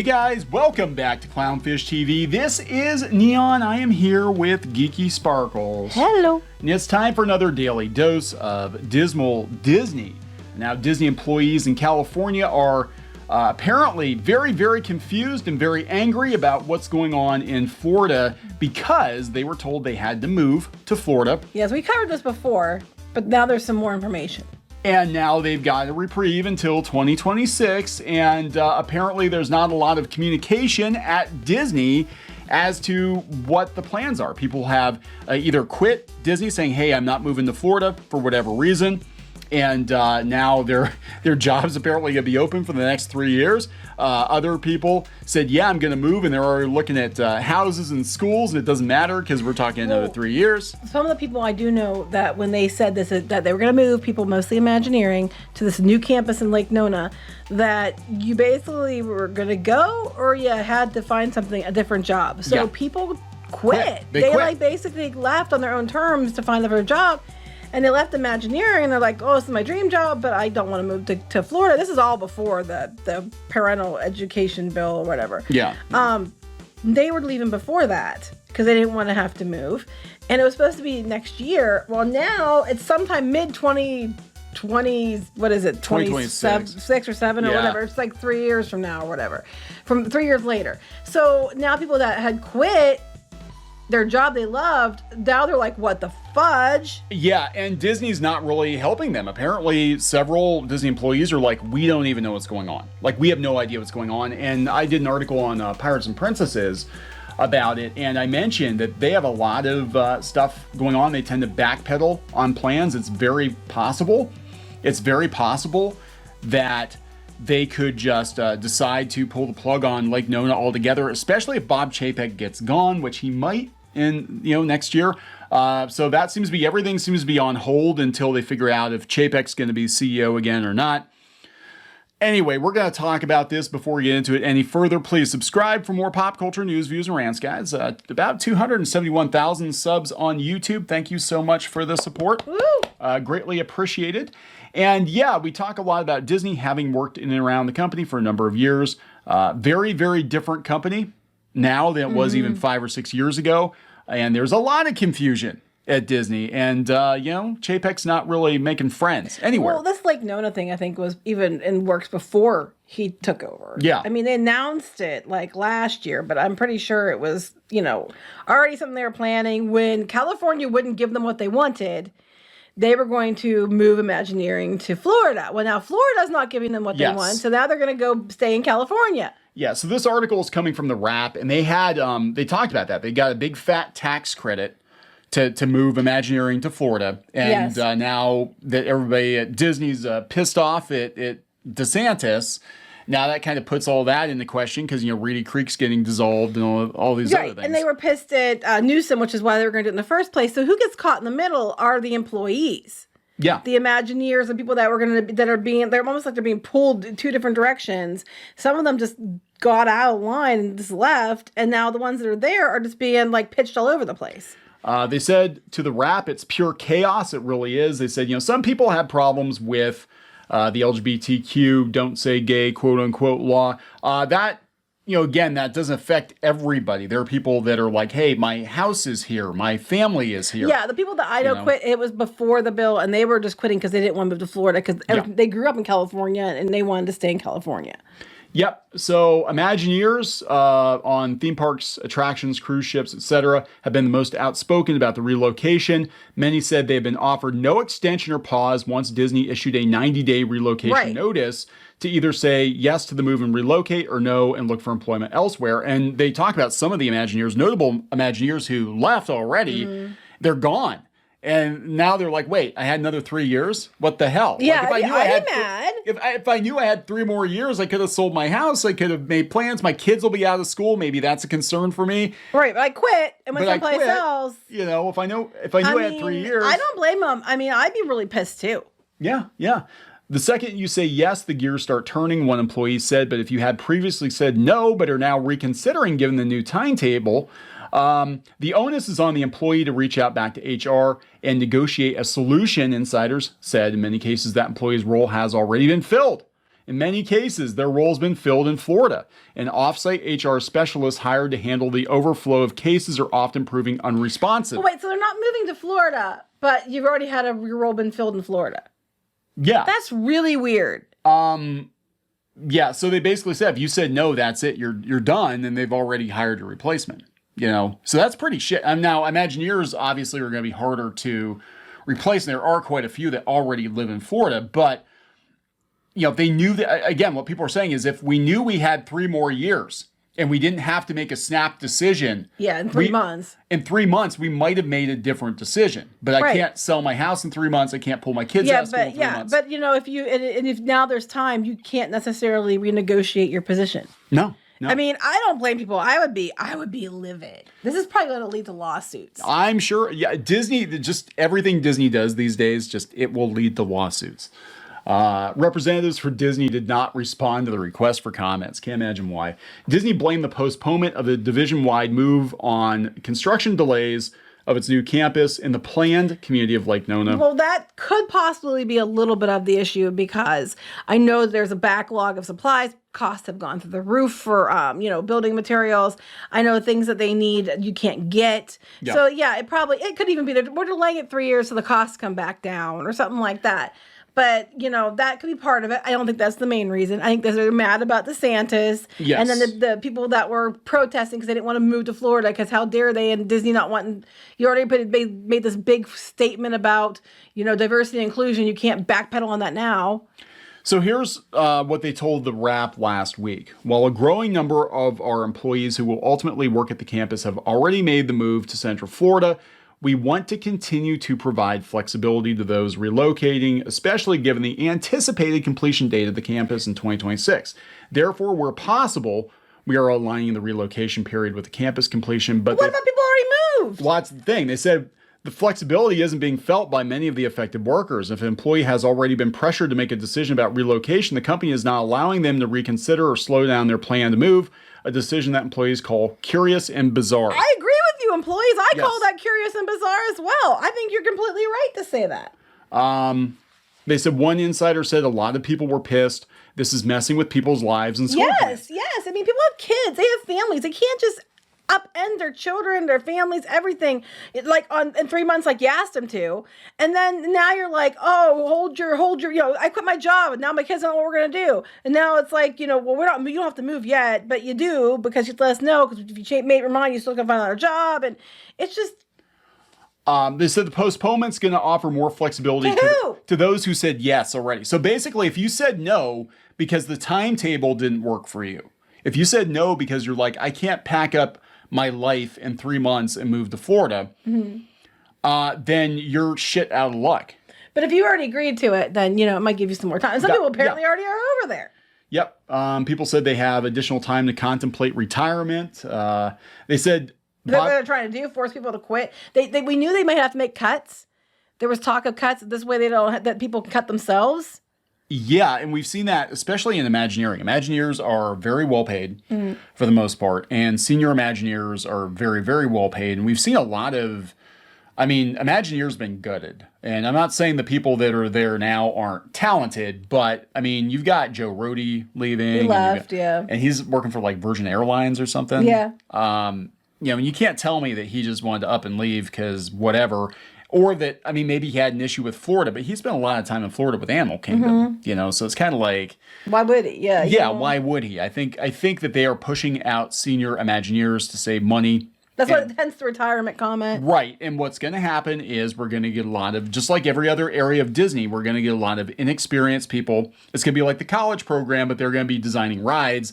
Hey guys, welcome back to Clownfish TV. This is Neon. I am here with Geeky Sparkles. Hello. And it's time for another daily dose of dismal Disney. Now, Disney employees in California are apparently very, very confused and very angry about what's going on in Florida because they were told they had to move to Florida. Yes, we covered this before, but now there's some more information. And now they've got a reprieve until 2026, and apparently there's not a lot of communication at Disney as to what the plans are. People have either quit Disney saying, hey, I'm not moving to Florida for whatever reason, and now their jobs apparently going to be open for the next 3 years. Other people said, yeah, I'm going to move, and they're already looking at houses and schools, and it doesn't matter because we're talking another 3 years. Some of the people I do know that when they said this, that they were going to move, people mostly Imagineering, to this new campus in Lake Nona, that you basically were going to go or you had to find a different job. So people quit. They quit. Like basically left on their own terms to find a different job. And they left Imagineering, and they're like, oh, this is my dream job, but I don't want to move to Florida. This is all before the parental education bill or whatever. Yeah. They were leaving before that because they didn't want to have to move. And it was supposed to be next year. Well, now it's sometime mid-2020s, what is it, 2026 or 7 or whatever. It's like 3 years from now or whatever, from 3 years later. So now people that had quit their job they loved, now they're like, what the fudge? Yeah, and Disney's not really helping them. Apparently, several Disney employees are like, we don't even know what's going on. Like, we have no idea what's going on. And I did an article on Pirates and Princesses about it, and I mentioned that they have a lot of stuff going on. They tend to backpedal on plans. It's very possible that they could just decide to pull the plug on Lake Nona altogether, especially if Bob Chapek gets gone, which he might in next year. So that seems to be, everything seems to be on hold until they figure out if Chapek's going to be CEO again or not. Anyway, we're going to talk about this before we get into it any further. Please subscribe for more pop culture news, views, and rants, guys. About 271,000 subs on YouTube. Thank you so much for the support. Greatly appreciated. And yeah, we talk a lot about Disney, having worked in and around the company for a number of years. Very, very different company now than it was even 5 or 6 years ago. And there's a lot of confusion at Disney. And, Chapek's not really making friends anywhere. Well, this Lake Nona thing, I think, was even in works before he took over. Yeah. I mean, they announced it like last year, but I'm pretty sure it was, already something they were planning. When California wouldn't give them what they wanted, they were going to move Imagineering to Florida. Well, now Florida's not giving them what they want, so now they're going to go stay in California. Yeah, so this article is coming from The Wrap, and they had, they talked about that. They got a big fat tax credit to move Imagineering to Florida. And now that everybody at Disney's pissed off at DeSantis, now that kind of puts all that into question because, Reedy Creek's getting dissolved and all these other things. And they were pissed at Newsom, which is why they were going to do it in the first place. So who gets caught in the middle are the employees. Yeah. The Imagineers and people that they're almost like they're being pulled in two different directions. Some of them just got out of line and just left. And now the ones that are there are just being like pitched all over the place. They said to The Wrap, it's pure chaos. It really is. They said, some people have problems with the LGBTQ, don't say gay, quote unquote law. That, again, that doesn't affect everybody. There are people that are like, hey, my house is here. My family is here. Yeah, the people that I know quit, it was before the bill, and they were just quitting because they didn't want to move to Florida because they grew up in California and they wanted to stay in California. Yep. So Imagineers on theme parks, attractions, cruise ships, etc., have been the most outspoken about the relocation. Many said they've been offered no extension or pause once Disney issued a 90-day relocation notice to either say yes to the move and relocate or no and look for employment elsewhere. And they talk about some of the Imagineers, notable Imagineers who left already. They're gone. And now they're like, wait, I had another 3 years? What the hell? Yeah, like I'd be mad. If I knew I had 3 more years, I could have sold my house. I could have made plans. My kids will be out of school. Maybe that's a concern for me. Right, but I quit and went someplace else. If I knew I had 3 years. I don't blame them. I mean, I'd be really pissed too. Yeah. The second you say yes, the gears start turning, one employee said. But if you had previously said no, but are now reconsidering given the new timetable, the onus is on the employee to reach out back to HR and negotiate a solution. Insiders said in many cases that employee's role has already been filled. In many cases, their role has been filled in Florida. An offsite HR specialist hired to handle the overflow of cases are often proving unresponsive. Oh, wait, so they're not moving to Florida, but you've already had your role been filled in Florida. Yeah. That's really weird. Yeah, so they basically said, if you said no, that's it, you're done, and they've already hired a replacement. So that's pretty shit. Now, Imagineers obviously are going to be harder to replace, and there are quite a few that already live in Florida, but they knew that, again, what people are saying is if we knew we had 3 more years and we didn't have to make a snap decision. Yeah, in 3 months. In 3 months, we might have made a different decision. But I can't sell my house in 3 months. I can't pull my kids out of school in 3 months. But if now there's time, you can't necessarily renegotiate your position. No. I mean, I don't blame people. I would be livid. This is probably going to lead to lawsuits. I'm sure. Yeah, Disney, just everything Disney does these days, it will lead to lawsuits. Representatives for Disney did not respond to the request for comments. Can't imagine why. Disney blamed the postponement of the division-wide move on construction delays of its new campus in the planned community of Lake Nona. Well, that could possibly be a little bit of the issue because I know there's a backlog of supplies. Costs have gone through the roof for, building materials. I know things that they need you can't get. Yeah. So yeah, it could even be that we're delaying it 3 years so the costs come back down or something like that. But, that could be part of it. I don't think that's the main reason. I think they're mad about DeSantis. Yes. And then the people that were protesting because they didn't want to move to Florida because how dare they, and Disney not wanting. You already made this big statement about, diversity and inclusion. You can't backpedal on that now. So here's what they told the Wrap last week. While a growing number of our employees who will ultimately work at the campus have already made the move to Central Florida, we want to continue to provide flexibility to those relocating, especially given the anticipated completion date of the campus in 2026. Therefore, where possible, we are aligning the relocation period with the campus completion. But what about people already moved? Well, that's the thing. They said the flexibility isn't being felt by many of the affected workers. If an employee has already been pressured to make a decision about relocation, the company is not allowing them to reconsider or slow down their plan to move, a decision that employees call curious and bizarre. I agree with you, employees. I call that curious and bizarre as well. I think you're completely right to say that. They said one insider said a lot of people were pissed. This is messing with people's lives and school. Yes. I mean, people have kids. They have families. They can't just upend their children, their families, everything, in 3 months, like you asked them to. And then now you're like, oh, hold your, I quit my job and now my kids don't know what we're going to do. And now it's like, you don't have to move yet, but you do because you let us know because if you made your mind, you still can find another job. And it's just. They said the postponement's going to offer more flexibility to those who said yes already. So basically, if you said no because the timetable didn't work for you, if you said no because you're like, I can't pack up my life in 3 months and move to Florida, then you're shit out of luck. But if you already agreed to it, then, it might give you some more time. And some people apparently already are over there. Yep. People said they have additional time to contemplate retirement. They said... That's what they're trying to do, force people to quit. We knew they might have to make cuts. There was talk of cuts. This way that people can cut themselves. Yeah, and we've seen that, especially in Imagineering. Imagineers are very well paid for the most part, and senior Imagineers are very, very well paid. And we've seen a lot of, Imagineers been gutted. And I'm not saying the people that are there now aren't talented, but, you've got Joe Rohde leaving. He left, and he's working for, Virgin Airlines or something. Yeah. And you can't tell me that he just wanted to up and leave because whatever. Or that, maybe he had an issue with Florida, but he spent a lot of time in Florida with Animal Kingdom, so it's kind of like... Why would he? Yeah. Yeah, why would he? I think that they are pushing out senior Imagineers to save money. Hence the retirement comment. Right, and what's going to happen is we're going to get a lot of, just like every other area of Disney, we're going to get a lot of inexperienced people. It's going to be like the college program, but they're going to be designing rides.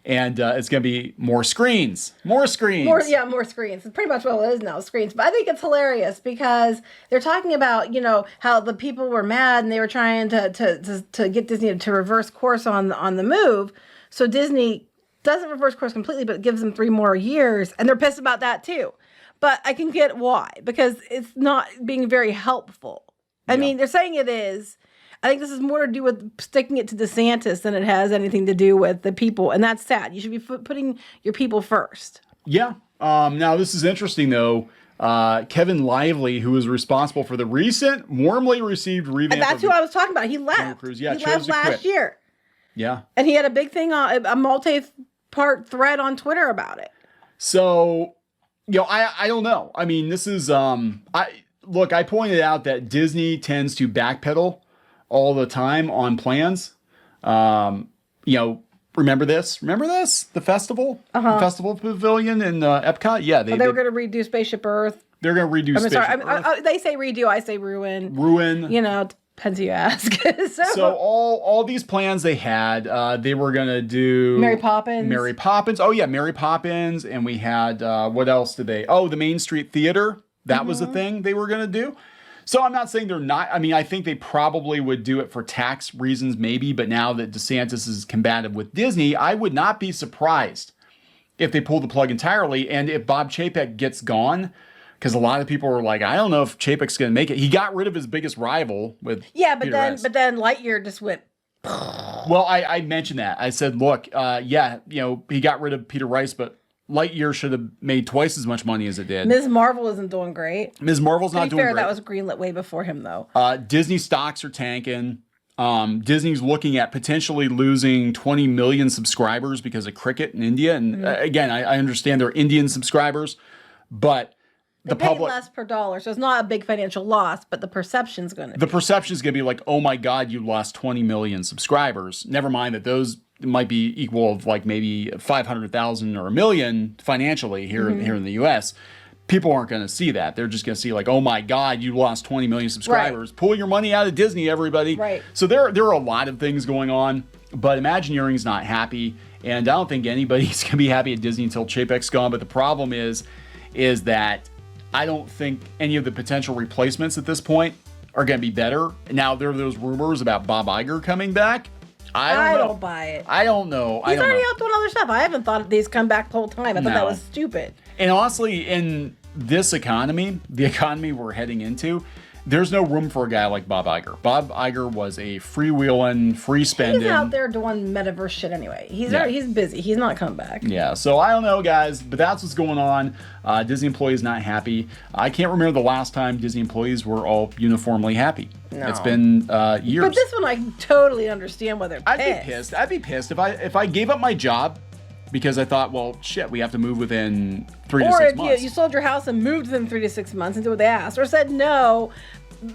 And it's going to be more screens. More screens. More screens. It's pretty much what it is now, screens. But I think it's hilarious because they're talking about, how the people were mad and they were trying to get Disney to reverse course on the move. So Disney doesn't reverse course completely, but gives them 3 more years. And they're pissed about that too. But I can get why. Because it's not being very helpful. I mean, they're saying it is. I think this is more to do with sticking it to DeSantis than it has anything to do with the people. And that's sad. You should be putting your people first. Yeah. Now, this is interesting, though. Kevin Lively, who was responsible for the recent warmly received revamp. And that's who I was talking about. He left. Cruise. Yeah, he left last year. Yeah. And he had a big thing on a multi-part thread on Twitter about it. So, I don't know. I mean, this is I pointed out that Disney tends to backpedal all the time on plans. Remember this? The festival? The festival pavilion in Epcot? Yeah. They were going to redo Spaceship Earth. They're going to redo Spaceship Earth. They say redo, I say ruin. Ruin. Depends who you ask. So all these plans they had, they were going to do... Mary Poppins. Oh, yeah, Mary Poppins. And we had, what else did they... Oh, the Main Street Theater. That was the thing they were going to do. So I'm not saying they're not. I mean, I think they probably would do it for tax reasons, maybe. But now that DeSantis is combative with Disney, I would not be surprised if they pull the plug entirely. And if Bob Chapek gets gone, because a lot of people were like, I don't know if Chapek's going to make it. He got rid of his biggest rival with but Peter then Rice. but then Lightyear just went. Well, I mentioned that. I said, look, he got rid of Peter Rice, but Lightyear should have made twice as much money as it did. Ms. Marvel isn't doing great. Ms. Marvel's not doing great. That was greenlit way before him, though. Disney stocks are tanking. Disney's looking at potentially losing 20 million subscribers because of cricket in India. And again, I understand they're Indian subscribers, but they pay less per dollar, so it's not a big financial loss, but the perception's going to be. The perception's going to be like, oh my God, you lost 20 million subscribers. Never mind that those might be equal of like maybe 500,000 or a million financially here in the US. People aren't going to see that. They're just going to see like, oh my God, you lost 20 million subscribers. Right. Pull your money out of Disney, everybody. Right. So there are a lot of things going on, but Imagineering is not happy. And I don't think anybody's going to be happy at Disney until Chapek's gone. But the problem is that I don't think any of the potential replacements at this point are going to be better. Now, there are those rumors about Bob Iger coming back. I don't buy it. I don't know. He's already out doing other stuff. I haven't thought these come back the whole time. I thought that was stupid. And honestly, in this economy, the economy we're heading into, there's no room for a guy like Bob Iger. Bob Iger was a freewheeling, free spending. He's out there doing metaverse shit anyway. He's busy. He's not coming back. Yeah, so I don't know, guys, but that's what's going on. Disney employees not happy. I can't remember the last time Disney employees were all uniformly happy. No. It's been years. But this one, I totally understand why they're pissed. I'd be pissed if I gave up my job because I thought, well, shit, we have to move within 3 to 6 months. Or if you sold your house and moved within 3 to 6 months and did what they asked, or said no,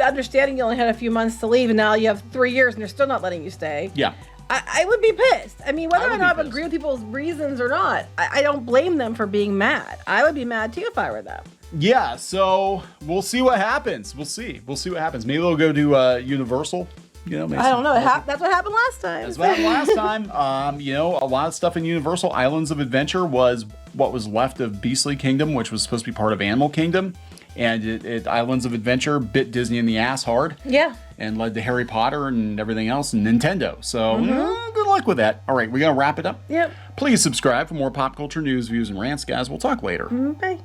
understanding you only had a few months to leave and now you have 3 years and they're still not letting you stay. Yeah. I would be pissed. I mean, whether or not I agree with people's reasons or not, I don't blame them for being mad. I would be mad too if I were them. Yeah, so we'll see what happens. We'll see what happens. Maybe they'll go to Universal. I don't know. That's what happened last time. That's what happened last time. A lot of stuff in Universal. Islands of Adventure was what was left of Beastly Kingdom, which was supposed to be part of Animal Kingdom. And Islands of Adventure bit Disney in the ass hard. Yeah. And led to Harry Potter and everything else and Nintendo. So good luck with that. All right, we're going to wrap it up. Yep. Please subscribe for more pop culture news, views, and rants, guys. We'll talk later. Bye.